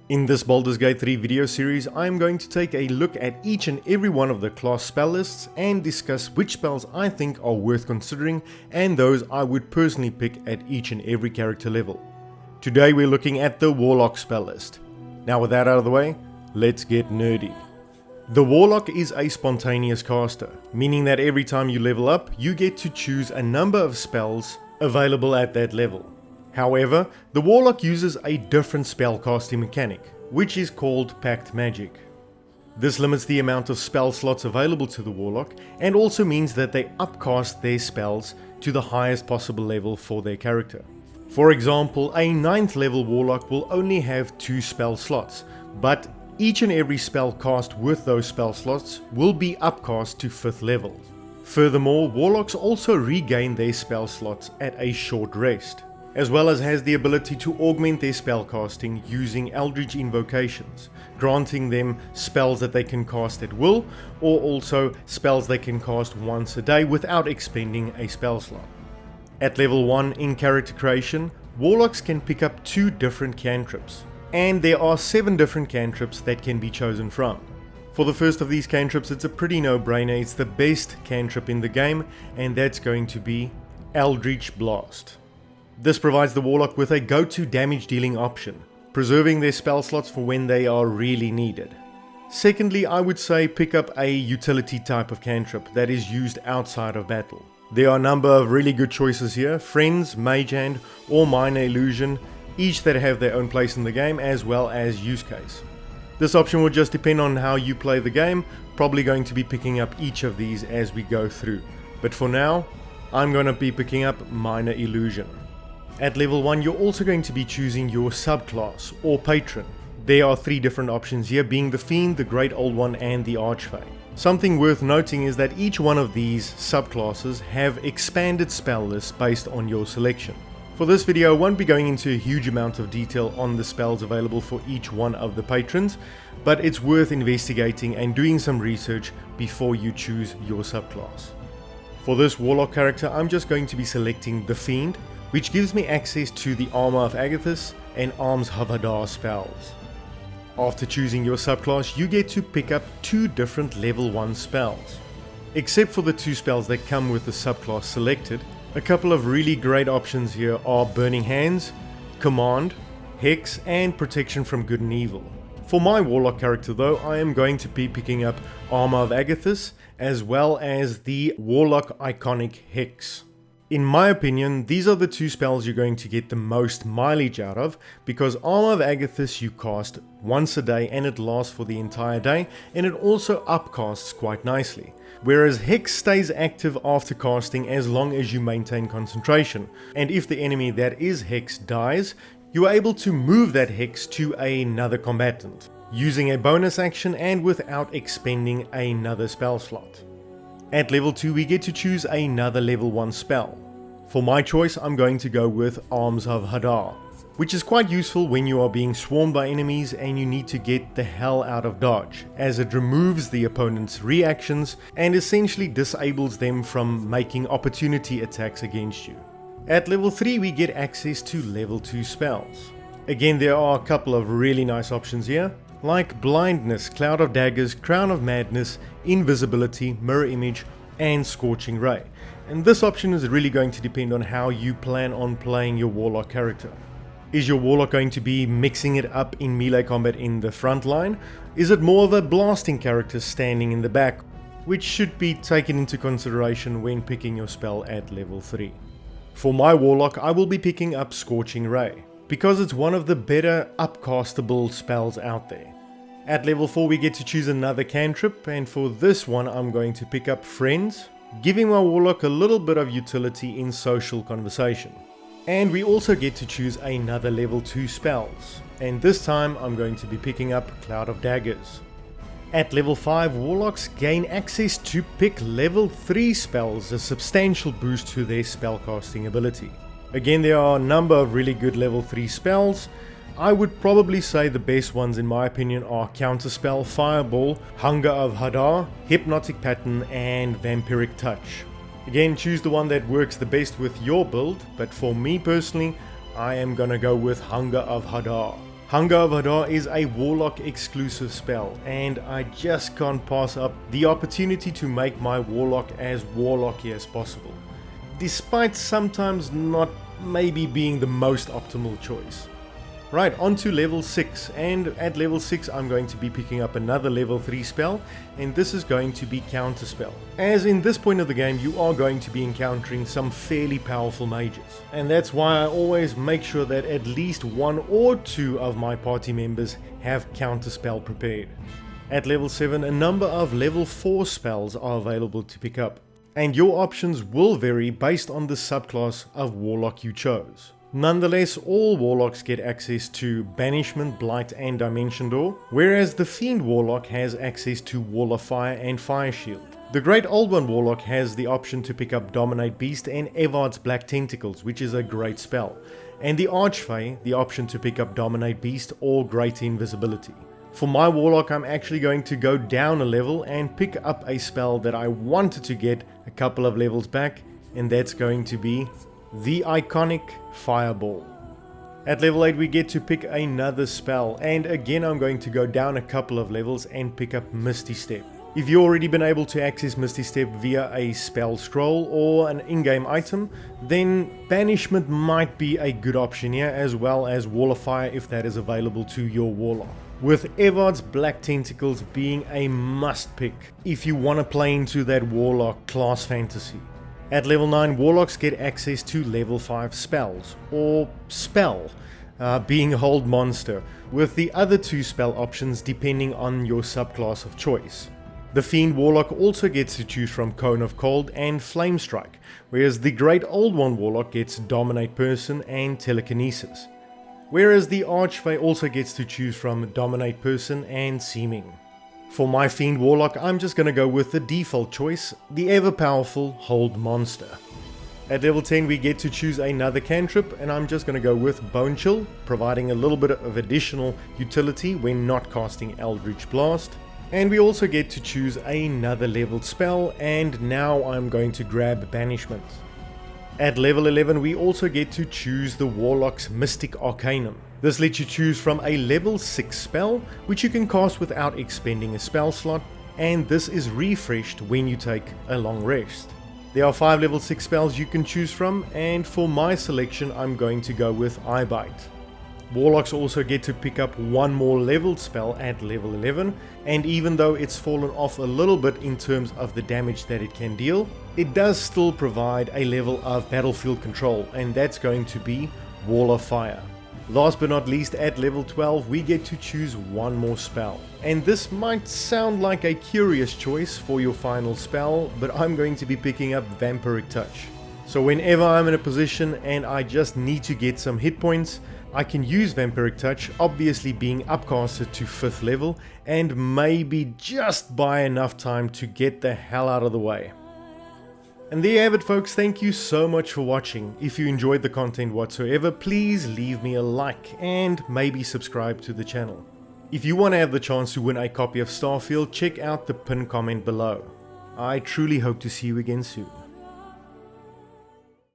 In this Baldur's Gate 3 video series, I am going to take a look at each and every one of the class spell lists and discuss which spells I think are worth considering and those I would personally pick at each and every character level. Today we're looking at the Warlock spell list. Now with that out of the way, let's get nerdy. The Warlock is a spontaneous caster, meaning that every time you level up, you get to choose a number of spells available at that level. However, the Warlock uses a different spell casting mechanic, which is called Pact Magic. This limits the amount of spell slots available to the Warlock and also means that they upcast their spells to the highest possible level for their character. For example, a 9th level Warlock will only have 2 spell slots, but each and every spell cast with those spell slots will be upcast to 5th level. Furthermore, Warlocks also regain their spell slots at a short rest, as well as has the ability to augment their spellcasting using Eldritch invocations, granting them spells that they can cast at will, or also spells they can cast once a day without expending a spell slot. At level 1 in character creation, Warlocks can pick up 2 different cantrips, and there are 7 different cantrips that can be chosen from. For the first of these cantrips, it's a pretty no-brainer, it's the best cantrip in the game, and that's going to be Eldritch Blast. This provides the Warlock with a go-to damage dealing option, preserving their spell slots for when they are really needed. Secondly, I would say pick up a utility type of cantrip that is used outside of battle. There are a number of really good choices here: Friends, Mage Hand, or Minor Illusion, each that have their own place in the game as well as use case. This option will just depend on how you play the game, probably going to be picking up each of these as we go through. But for now, I'm going to be picking up Minor Illusion. At level 1, you're also going to be choosing your subclass or patron. There are 3 different options here, being the Fiend, the Great Old One, and the Archfey. Something worth noting is that each one of these subclasses have expanded spell lists based on your selection. For this video, I won't be going into a huge amount of detail on the spells available for each one of the patrons, but it's worth investigating and doing some research before you choose your subclass. For this Warlock character, I'm just going to be selecting the Fiend, which gives me access to the Armor of Agathis and Arms of Hadar spells. After choosing your subclass, you get to pick up 2 different level 1 spells. Except for the 2 spells that come with the subclass selected, a couple of really great options here are Burning Hands, Command, Hex, and Protection from Good and Evil. For my Warlock character though, I am going to be picking up Armor of Agathis as well as the Warlock iconic Hex. In my opinion, these are the 2 spells you're going to get the most mileage out of, because Armor of Agathis you cast once a day and it lasts for the entire day, and it also upcasts quite nicely. Whereas Hex stays active after casting as long as you maintain concentration, and if the enemy that is Hex dies, you are able to move that Hex to another combatant, using a bonus action and without expending another spell slot. At level 2 we get to choose another level 1 spell. For my choice, I'm going to go with Arms of Hadar, which is quite useful when you are being swarmed by enemies and you need to get the hell out of dodge, as it removes the opponent's reactions and essentially disables them from making opportunity attacks against you. At level 3 we get access to level 2 spells. Again, there are a couple of really nice options here, like Blindness, Cloud of Daggers, Crown of Madness, Invisibility, Mirror Image, and Scorching Ray. And this option is really going to depend on how you plan on playing your Warlock character. Is your Warlock going to be mixing it up in melee combat in the front line? Is it more of a blasting character standing in the back? Which should be taken into consideration when picking your spell at level 3. For my Warlock, I will be picking up Scorching Ray, because it's one of the better upcastable spells out there. At level 4 we get to choose another cantrip, and for this one I'm going to pick up Friends, giving my Warlock a little bit of utility in social conversation. And we also get to choose another level 2 spells, and this time I'm going to be picking up Cloud of Daggers. At level 5, Warlocks gain access to pick level 3 spells, a substantial boost to their spellcasting ability. Again, there are a number of really good level 3 spells. I would probably say the best ones in my opinion are Counterspell, Fireball, Hunger of Hadar, Hypnotic Pattern, and Vampiric Touch. Again, choose the one that works the best with your build, but for me personally, I am gonna go with Hunger of Hadar. Hunger of Hadar is a Warlock exclusive spell, and I just can't pass up the opportunity to make my Warlock as Warlocky as possible, despite sometimes not maybe being the most optimal choice. Right, on to level 6, and at level 6 I'm going to be picking up another level 3 spell, and this is going to be Counterspell. As in this point of the game you are going to be encountering some fairly powerful mages, and that's why I always make sure that at least 1 or 2 of my party members have Counterspell prepared. At level 7 a number of level 4 spells are available to pick up, and your options will vary based on the subclass of Warlock you chose. Nonetheless, all Warlocks get access to Banishment, Blight and Dimension Door, whereas the Fiend Warlock has access to Wall of Fire and Fire Shield. The Great Old One Warlock has the option to pick up Dominate Beast and Evard's Black Tentacles, which is a great spell, and the Archfey the option to pick up Dominate Beast or Great Invisibility. For my Warlock I'm actually going to go down a level and pick up a spell that I wanted to get a couple of levels back, and that's going to be the iconic Fireball. At level 8 we get to pick another spell, and again I'm going to go down a couple of levels and pick up Misty Step. If you've already been able to access Misty Step via a spell scroll or an in-game item, then Banishment might be a good option here, as well as Wall of Fire if that is available to your Warlock, with Evard's Black Tentacles being a must pick if you want to play into that Warlock class fantasy. At level 9, Warlocks get access to level 5 spells, or spell, being Hold Monster, with the other 2 spell options depending on your subclass of choice. The Fiend Warlock also gets to choose from Cone of Cold and Flame Strike, whereas the Great Old One Warlock gets Dominate Person and Telekinesis, whereas the Archfey also gets to choose from Dominate Person and Seeming. For my Fiend Warlock, I'm just going to go with the default choice, the ever-powerful Hold Monster. At level 10 we get to choose another cantrip, and I'm just going to go with Bone Chill, providing a little bit of additional utility when not casting Eldritch Blast. And we also get to choose another leveled spell, and now I'm going to grab Banishment. At level 11 we also get to choose the Warlock's Mystic Arcanum. This lets you choose from a level 6 spell, which you can cast without expending a spell slot, and this is refreshed when you take a long rest. There are 5 level 6 spells you can choose from, and for my selection I'm going to go with Eye Bite. Warlocks also get to pick up 1 more leveled spell at level 11, and even though it's fallen off a little bit in terms of the damage that it can deal, it does still provide a level of battlefield control, and that's going to be Wall of Fire. Last but not least, at level 12 we get to choose 1 more spell, and this might sound like a curious choice for your final spell, but I'm going to be picking up Vampiric Touch. So whenever I'm in a position and I just need to get some hit points, I can use Vampiric Touch, obviously being upcasted to 5th level, and maybe just buy enough time to get the hell out of the way. And there you have it folks, thank you so much for watching. If you enjoyed the content whatsoever, please leave me a like and maybe subscribe to the channel. If you want to have the chance to win a copy of Starfield, check out the pinned comment below. I truly hope to see you again soon.